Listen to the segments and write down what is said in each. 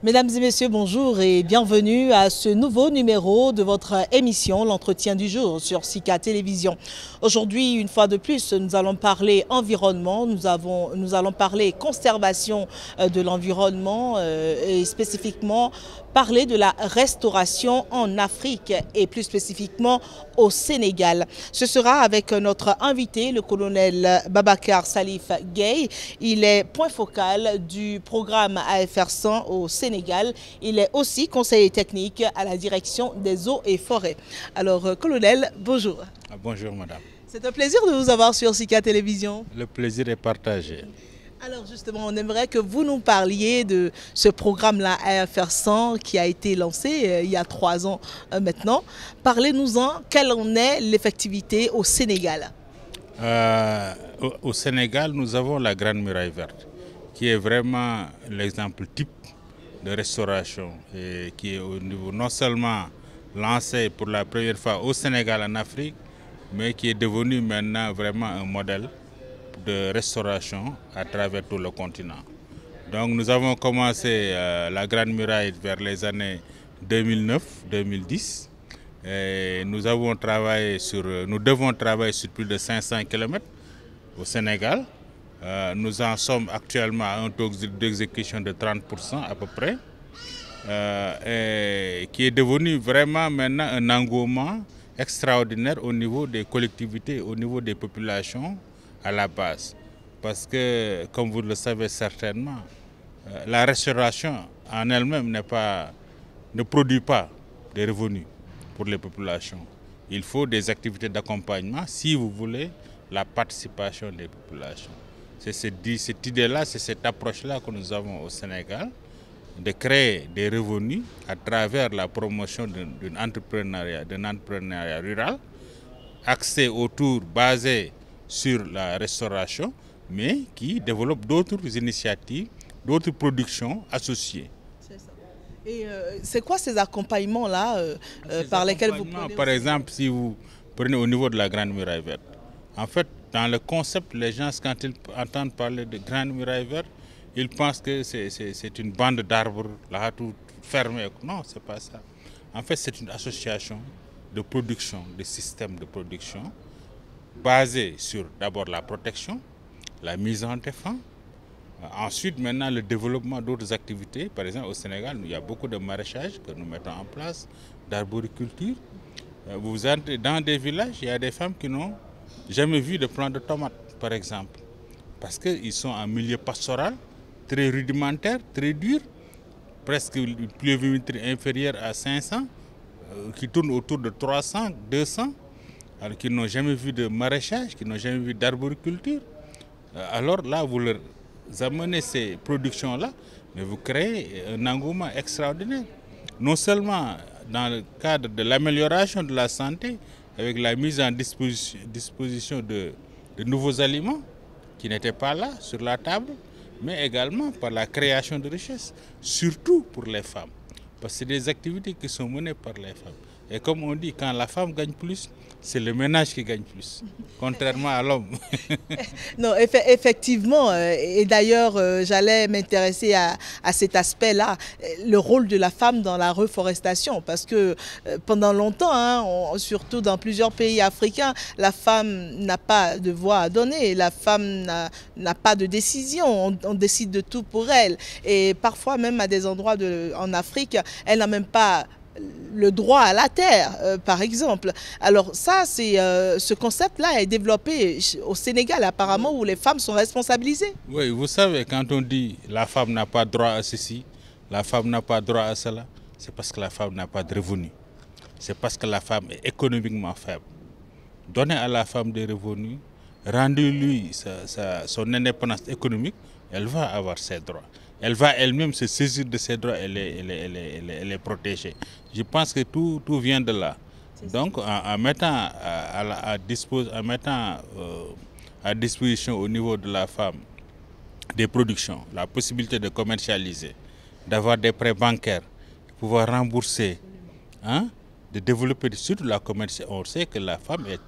Mesdames et messieurs, bonjour et bienvenue à ce nouveau numéro de votre émission, l'entretien du jour sur Sika Télévision. Aujourd'hui, une fois de plus, nous allons parler environnement, nous allons parler conservation de l'environnement et spécifiquement parler de la restauration en Afrique et plus spécifiquement au Sénégal. Ce sera avec notre invité, le colonel Babacar Salif Gueye. Il est point focal du programme AFR 100 au Sénégal. Il est aussi conseiller technique à la direction des eaux et forêts. Alors, colonel, bonjour. Bonjour, madame. C'est un plaisir de vous avoir sur Sika Télévision. Le plaisir est partagé. Alors justement, on aimerait que vous nous parliez de ce programme-là AFR 100 qui a été lancé il y a 3 ans maintenant. Parlez-nous-en, quelle en est l'effectivité au Sénégal? Au Sénégal, nous avons la Grande Muraille Verte, qui est vraiment l'exemple type de restauration et qui est au niveau non seulement lancé pour la première fois au Sénégal en Afrique, mais qui est devenu maintenant vraiment un modèle de restauration à travers tout le continent. Donc nous avons commencé la Grande Muraille vers les années 2009-2010. Nous devons travailler sur plus de 500 km au Sénégal. Nous en sommes actuellement à un taux d'exécution de 30% à peu près, et qui est devenu vraiment maintenant un engouement extraordinaire au niveau des collectivités, au niveau des populations à la base. Parce que, comme vous le savez certainement, la restauration en elle-même ne produit pas de revenus pour les populations. Il faut des activités d'accompagnement si vous voulez la participation des populations. C'est cette idée-là, c'est cette approche-là que nous avons au Sénégal, de créer des revenus à travers la promotion d'un entrepreneuriat rural, axé basé sur la restauration, mais qui développe d'autres initiatives, d'autres productions associées. C'est ça. Et c'est quoi ces accompagnements-là par lesquels vous prenez? Par exemple, si vous prenez au niveau de la Grande Muraille Verte, en fait, dans le concept, les gens, quand ils entendent parler de Grande Muraille Verte, ils pensent que c'est une bande d'arbres là, tout fermé. Non, ce n'est pas ça. En fait, c'est une association de production, de systèmes de production, basé sur d'abord la protection, la mise en défense, ensuite maintenant le développement d'autres activités. Par exemple au Sénégal, il y a beaucoup de maraîchage que nous mettons en place, d'arboriculture. Vous entrez dans des villages, il y a des femmes qui n'ont jamais vu de plant de tomates par exemple, parce qu'ils sont en milieu pastoral, très rudimentaire, très dur, presque une pluviométrie inférieure à 500, qui tourne autour de 300, 200. Alors qui n'ont jamais vu de maraîchage, qui n'ont jamais vu d'arboriculture. Alors là, vous leur amenez ces productions-là, mais vous créez un engouement extraordinaire. Non seulement dans le cadre de l'amélioration de la santé, avec la mise en disposition de nouveaux aliments qui n'étaient pas là sur la table, mais également par la création de richesses, surtout pour les femmes. Parce que c'est des activités qui sont menées par les femmes. Et comme on dit, quand la femme gagne plus, c'est le ménage qui gagne plus, contrairement à l'homme. Non, effectivement, et d'ailleurs, j'allais m'intéresser à cet aspect-là, le rôle de la femme dans la reforestation, parce que pendant longtemps, hein, surtout dans plusieurs pays africains, la femme n'a pas de voix à donner, la femme n'a pas de décision, on décide de tout pour elle. Et parfois, même à des endroits en Afrique, elle n'a même pas le droit à la terre, par exemple. Alors ça, ce concept-là est développé au Sénégal, apparemment, où les femmes sont responsabilisées. Oui, vous savez, quand on dit la femme n'a pas droit à ceci, la femme n'a pas droit à cela, c'est parce que la femme n'a pas de revenus. C'est parce que la femme est économiquement faible. Donnez à la femme des revenus, rendez-lui son indépendance économique, elle va avoir ses droits. Elle va elle-même se saisir de ses droits et les protéger. Je pense que tout vient de là. Donc, en mettant à disposition au niveau de la femme des productions, la possibilité de commercialiser, d'avoir des prêts bancaires, de pouvoir rembourser, hein, de développer surtout la commercialisation. On sait que la femme est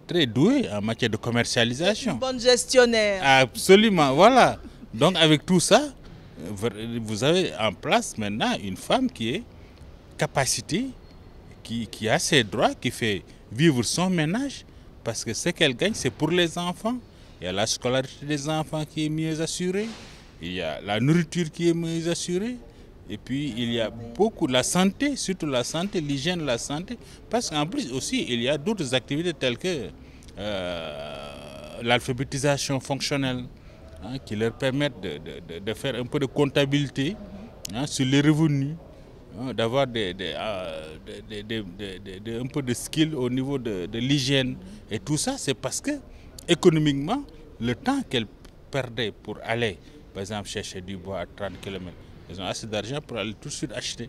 très douée en matière de commercialisation. Une bonne gestionnaire. Absolument, voilà. Donc avec tout ça, vous avez en place maintenant une femme qui est capacitée, qui a ses droits, qui fait vivre son ménage, parce que ce qu'elle gagne, c'est pour les enfants. Il y a la scolarité des enfants qui est mieux assurée, il y a la nourriture qui est mieux assurée, et puis il y a beaucoup, la santé, surtout la santé, l'hygiène, la santé, parce qu'en plus aussi, il y a d'autres activités telles que l'alphabétisation fonctionnelle, hein, qui leur permettent de faire un peu de comptabilité, hein, sur les revenus, hein, d'avoir un peu de skill au niveau de l'hygiène. Et tout ça, c'est parce que économiquement, le temps qu'elles perdaient pour aller, par exemple, chercher du bois à 30 km, elles ont assez d'argent pour aller tout de suite acheter.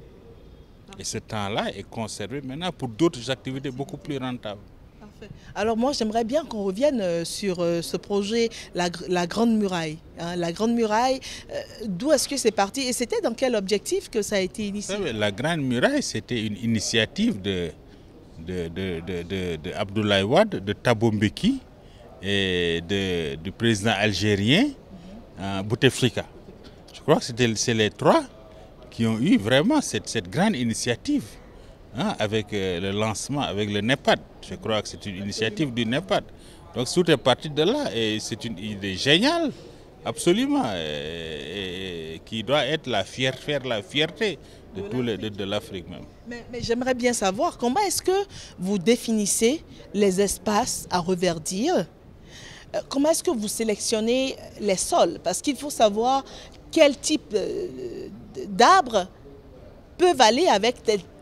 Et ce temps-là est conservé maintenant pour d'autres activités beaucoup plus rentables. Parfait. Alors moi, j'aimerais bien qu'on revienne sur ce projet, la Grande Muraille. Hein, la Grande Muraille, d'où est-ce que c'est parti et c'était dans quel objectif que ça a été initié? La Grande Muraille, c'était une initiative de Abdoulaye Wade, de Thabo Mbeki et du président algérien Bouteflika. Je crois que c'est les trois qui ont eu vraiment cette grande initiative, hein, avec le lancement, avec le NEPAD. Je crois que c'est une initiative du NEPAD. Donc tout est parti de là et c'est une idée géniale, absolument, et qui doit être faire la fierté de l'Afrique même. Mais j'aimerais bien savoir comment est-ce que vous définissez les espaces à reverdir? Comment est-ce que vous sélectionnez les sols? Parce qu'il faut savoir quel type d'arbres peuvent aller avec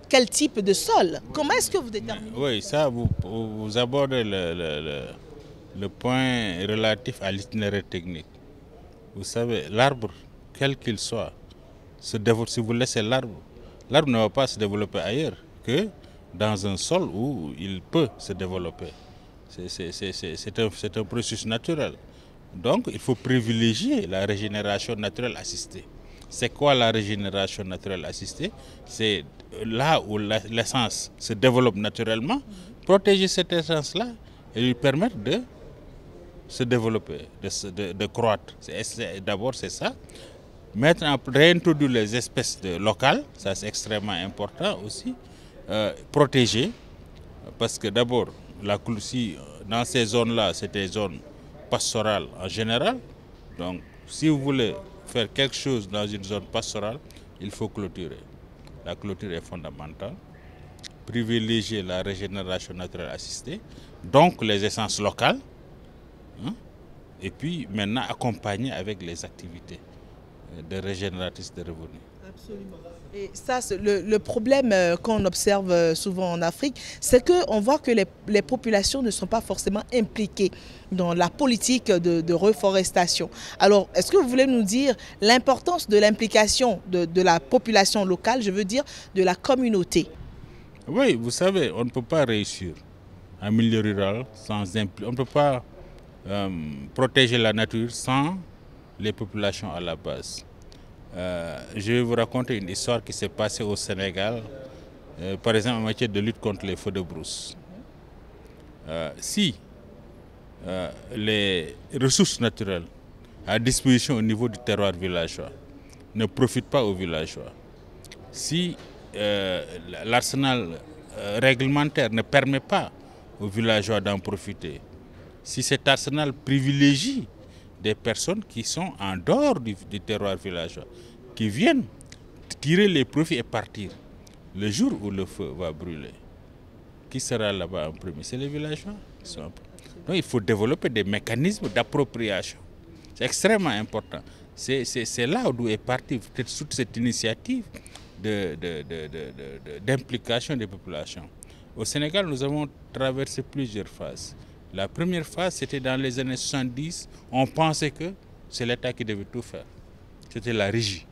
quel type de sol. Comment est-ce que vous déterminez? Oui, ça, vous abordez le point relatif à l'itinéraire technique. Vous savez, l'arbre, quel qu'il soit, si vous laissez l'arbre ne va pas se développer ailleurs que dans un sol où il peut se développer. C'est un processus naturel. Donc, il faut privilégier la régénération naturelle assistée. C'est quoi la régénération naturelle assistée? C'est là où l'essence se développe naturellement, protéger cette essence-là et lui permettre de se développer, de croître. D'abord, c'est ça. Réintroduire les espèces locales, ça c'est extrêmement important aussi. Protéger, parce que d'abord, dans ces zones-là, c'est des zones pastorales en général. Donc, si vous voulez faire quelque chose dans une zone pastorale, il faut clôturer. La clôture est fondamentale. Privilégier la régénération naturelle assistée, donc les essences locales, hein, et puis maintenant accompagner avec les activités de régénératrices de revenus. Absolument. Et ça, le problème qu'on observe souvent en Afrique, c'est qu'on voit que les populations ne sont pas forcément impliquées dans la politique de reforestation. Alors, est-ce que vous voulez nous dire l'importance de l'implication de la population locale, je veux dire de la communauté? Oui, vous savez, on ne peut pas réussir en milieu rural sans on ne peut pas protéger la nature sans les populations à la base. Je vais vous raconter une histoire qui s'est passée au Sénégal, par exemple en matière de lutte contre les feux de brousse. Si les ressources naturelles à disposition au niveau du terroir villageois ne profitent pas aux villageois, si l'arsenal réglementaire ne permet pas aux villageois d'en profiter, si cet arsenal privilégie des personnes qui sont en dehors du terroir villageois, qui viennent tirer les profits et partir, le jour où le feu va brûler, qui sera là-bas en premier? C'est les villageois qui sont en premier. Donc il faut développer des mécanismes d'appropriation. C'est extrêmement important. C'est là d'où est partie toute cette initiative d'implication des populations. Au Sénégal, nous avons traversé plusieurs phases. La première phase, c'était dans les années 70. On pensait que c'est l'État qui devait tout faire. C'était la régie.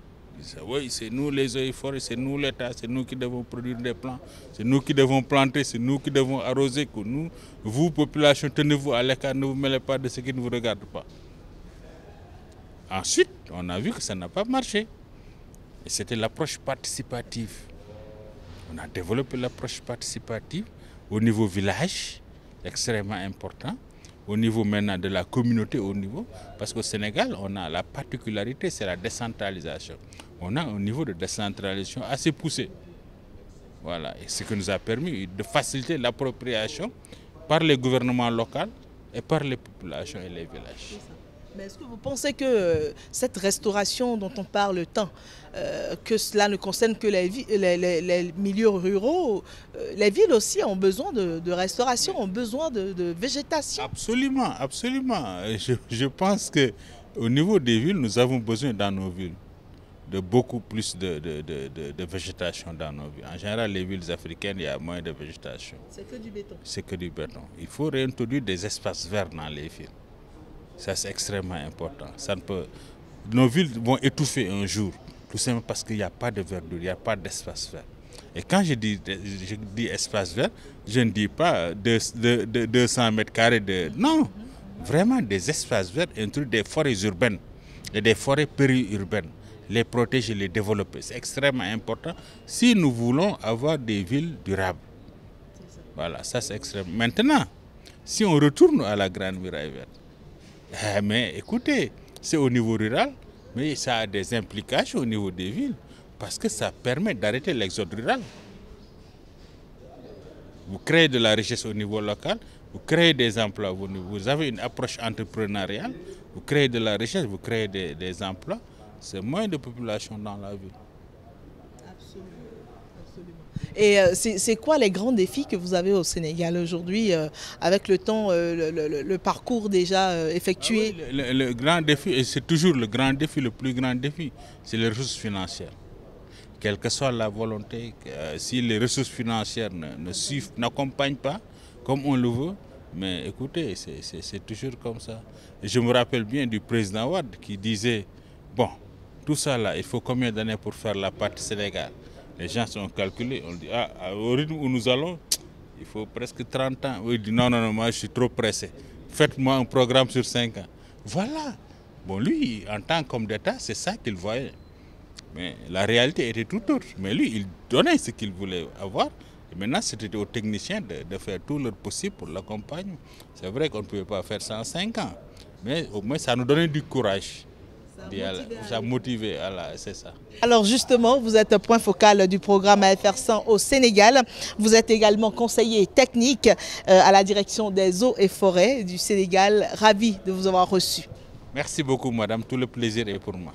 Oui, c'est nous les eaux et forêts, c'est nous l'État, c'est nous qui devons produire des plants, c'est nous qui devons planter, c'est nous qui devons arroser. Que nous, vous, population, tenez-vous à l'écart, ne vous mêlez pas de ce qui ne vous regarde pas. Ensuite, on a vu que ça n'a pas marché. Et c'était l'approche participative. On a développé l'approche participative au niveau village, extrêmement important, au niveau maintenant de la communauté, parce qu'au Sénégal, on a la particularité, c'est la décentralisation. On a un niveau de décentralisation assez poussé. Voilà, et ce qui nous a permis de faciliter l'appropriation par les gouvernements locaux et par les populations et les villages. Mais est-ce que vous pensez que cette restauration dont on parle tant, que cela ne concerne que les milieux ruraux, les villes aussi ont besoin de restauration, ont besoin de végétation? Absolument, absolument. Je pense qu'au niveau des villes, nous avons besoin dans nos villes de beaucoup plus de végétation dans nos villes. En général, les villes africaines, il y a moins de végétation. C'est que du béton. C'est que du béton. Il faut réintroduire des espaces verts dans les villes. Ça, c'est extrêmement important. Nos villes vont étouffer un jour, tout simplement parce qu'il n'y a pas de verdure, il n'y a pas d'espace vert. Et quand je dis espace vert, je ne dis pas 200 mètres carrés de... Non, vraiment des espaces verts incluent des forêts urbaines et des forêts périurbaines. Les protéger, les développer, c'est extrêmement important si nous voulons avoir des villes durables. Voilà, ça c'est extrêmement... Maintenant, si on retourne à la Grande Muraille Verte, mais écoutez, c'est au niveau rural, mais ça a des implications au niveau des villes, parce que ça permet d'arrêter l'exode rural. Vous créez de la richesse au niveau local, vous créez des emplois, vous avez une approche entrepreneuriale, vous créez de la richesse, vous créez des emplois, c'est moins de population dans la ville. Et c'est quoi les grands défis que vous avez au Sénégal aujourd'hui, avec le temps, le parcours déjà effectué? Ah oui, le grand défi, et c'est toujours le grand défi, le plus grand défi, c'est les ressources financières. Quelle que soit la volonté, si les ressources financières n'accompagnent pas comme on le veut, mais écoutez, c'est toujours comme ça. Et je me rappelle bien du président Wade qui disait, bon, tout ça là, il faut combien d'années pour faire la partie Sénégal? Les gens sont calculés, on dit, au rythme où nous allons, il faut presque 30 ans. Il dit, non, non, non, moi je suis trop pressé. Faites-moi un programme sur 5 ans. Voilà. Bon, lui, en tant qu'homme d'État, c'est ça qu'il voyait. Mais la réalité était tout autre. Mais lui, il donnait ce qu'il voulait avoir. Et maintenant, c'était aux techniciens de faire tout leur possible pour l'accompagner. C'est vrai qu'on ne pouvait pas faire ça en 5 ans. Mais au moins, ça nous donnait du courage. Ça a motivé, c'est ça. Alors justement, vous êtes point focal du programme AFR 100 au Sénégal. Vous êtes également conseiller technique à la direction des eaux et forêts du Sénégal. Ravi de vous avoir reçu. Merci beaucoup, madame. Tout le plaisir est pour moi.